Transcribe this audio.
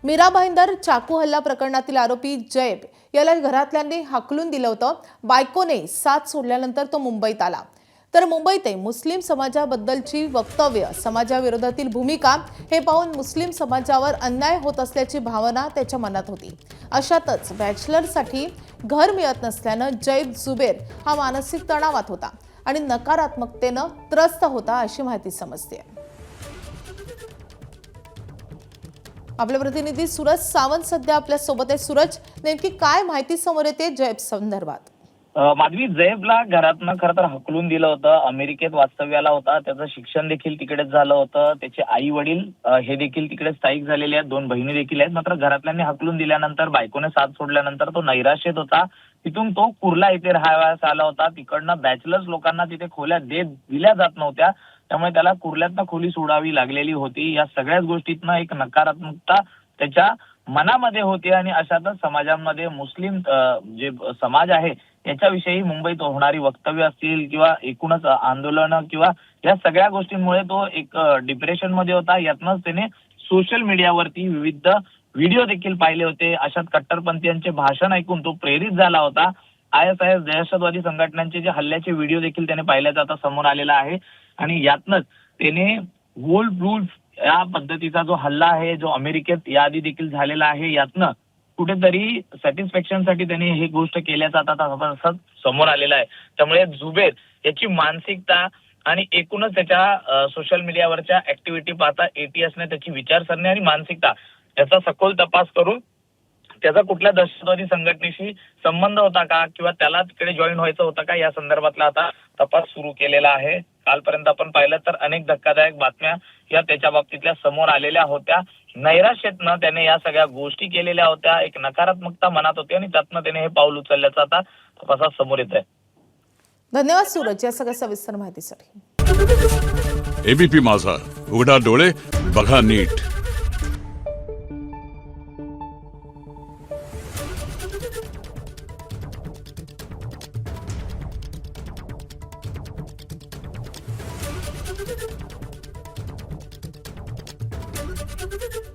मीरा भाईंदर चाकू हल्ला प्रकरणातील आरोपी जैब याला घरातल्यांनी हाकलून दिलं होतं। बायकोने साथ सोडल्यानंतर तो मुंबईत आला। तर मुंबईत मुस्लिम समाजाबद्दलची वक्तव्य, समाजाविरोधातील भूमिका हे पाहून मुस्लिम समाजावर अन्याय होत असल्याची भावना त्याच्या मनात होती। अशातच बॅचलरसाठी घर मिळत नसल्यानं जैब जुबेर हा मानसिक तणावात होता आणि नकारात्मकतेनं त्रस्त होता अशी माहिती समजते। आपले प्रतिनिधी सूरज सावंत सध्या आपल्या सोबत आहे। सूरज, नेमकी काय माहिती समोर येते जैब संदर्भात? माधवी, जैबला घरातनं खरं तर हकलून दिलं होतं। अमेरिकेत वास्तव्याला होता, त्याचं शिक्षण देखील तिकडेच झालं होतं। त्याचे आई वडील हे देखील तिकडे स्थायिक झालेले आहेत, 2 बहिणी देखील आहेत। मात्र घरातल्यांनी हकलून दिल्यानंतर, बायकोने साथ सोडल्यानंतर तो नैराश्येत होता। तिथून तो कुर्ला येथे राहावयास आला होता। तिकडनं बॅचलर्स लोकांना तिथे खोल्या दिल्या जात नव्हत्या, त्यामुळे त्याला कुर्ल्यातनं खोली सोडावी लागलेली होती। या सगळ्याच गोष्टीतनं एक नकारात्मकता त्याच्या मनामध्ये होती आणि अशातच समाजामध्ये मुस्लिम जे समाज आहे याच्याविषयी मुंबईत होणारी वक्तव्य असतील किंवा एकूणच आंदोलन किंवा या सगळ्या गोष्टींमुळे तो एक डिप्रेशन मध्ये होता। यातनंच त्याने सोशल मीडियावरती विविध व्हिडिओ देखील पाहिले होते। अशात कट्टरपंथीयांचे भाषण ऐकून तो प्रेरित झाला होता। ISIS दहशतवादी संघटनांचे जे हल्ल्याचे व्हिडिओ देखील त्याने पाहिल्याचं आता समोर आलेला आहे आणि यातनंच त्याने वूलप्रूफ या पद्धतीचा जो हल्ला आहे, जो अमेरिकेत याआधी देखील झालेला आहे, यातनं कुठेतरी सॅटिस्फॅक्शनसाठी त्यांनी ही गोष्ट केल्याचा आता समोर आलेला आहे। त्यामुळे जुबेर याची मानसिकता आणि एकूणच त्याच्या सोशल मीडियावरच्या ऍक्टिव्हिटी पाहता ATSने त्याची विचारसरणी आणि मानसिकता याचा सखोल तपास करून त्याचा कुठल्या दहशतवादी संघटनेशी संबंध होता का किंवा त्याला तिकडे जॉईन व्हायचं होतं का, या संदर्भातला आता तपास सुरू केलेला आहे। कालपर्यंत आपण पाहिलं तर अनेक धक्कादायक बातम्या या त्याच्या बाबतीतल्या समोर आलेल्या होत्या। नैराश्येतनं त्याने या सगळ्या गोष्टी केलेल्या होत्या, एक नकारात्मकता मनात होती आणि त्यातनं त्याने हे पाऊल उचलल्याचं आता तपासात समोर येत आहे। धन्यवाद सूरज या सगळ्या सविस्तर माहितीसाठी। ABP माझा, उघडा डोळे बघा नीट। Thank you.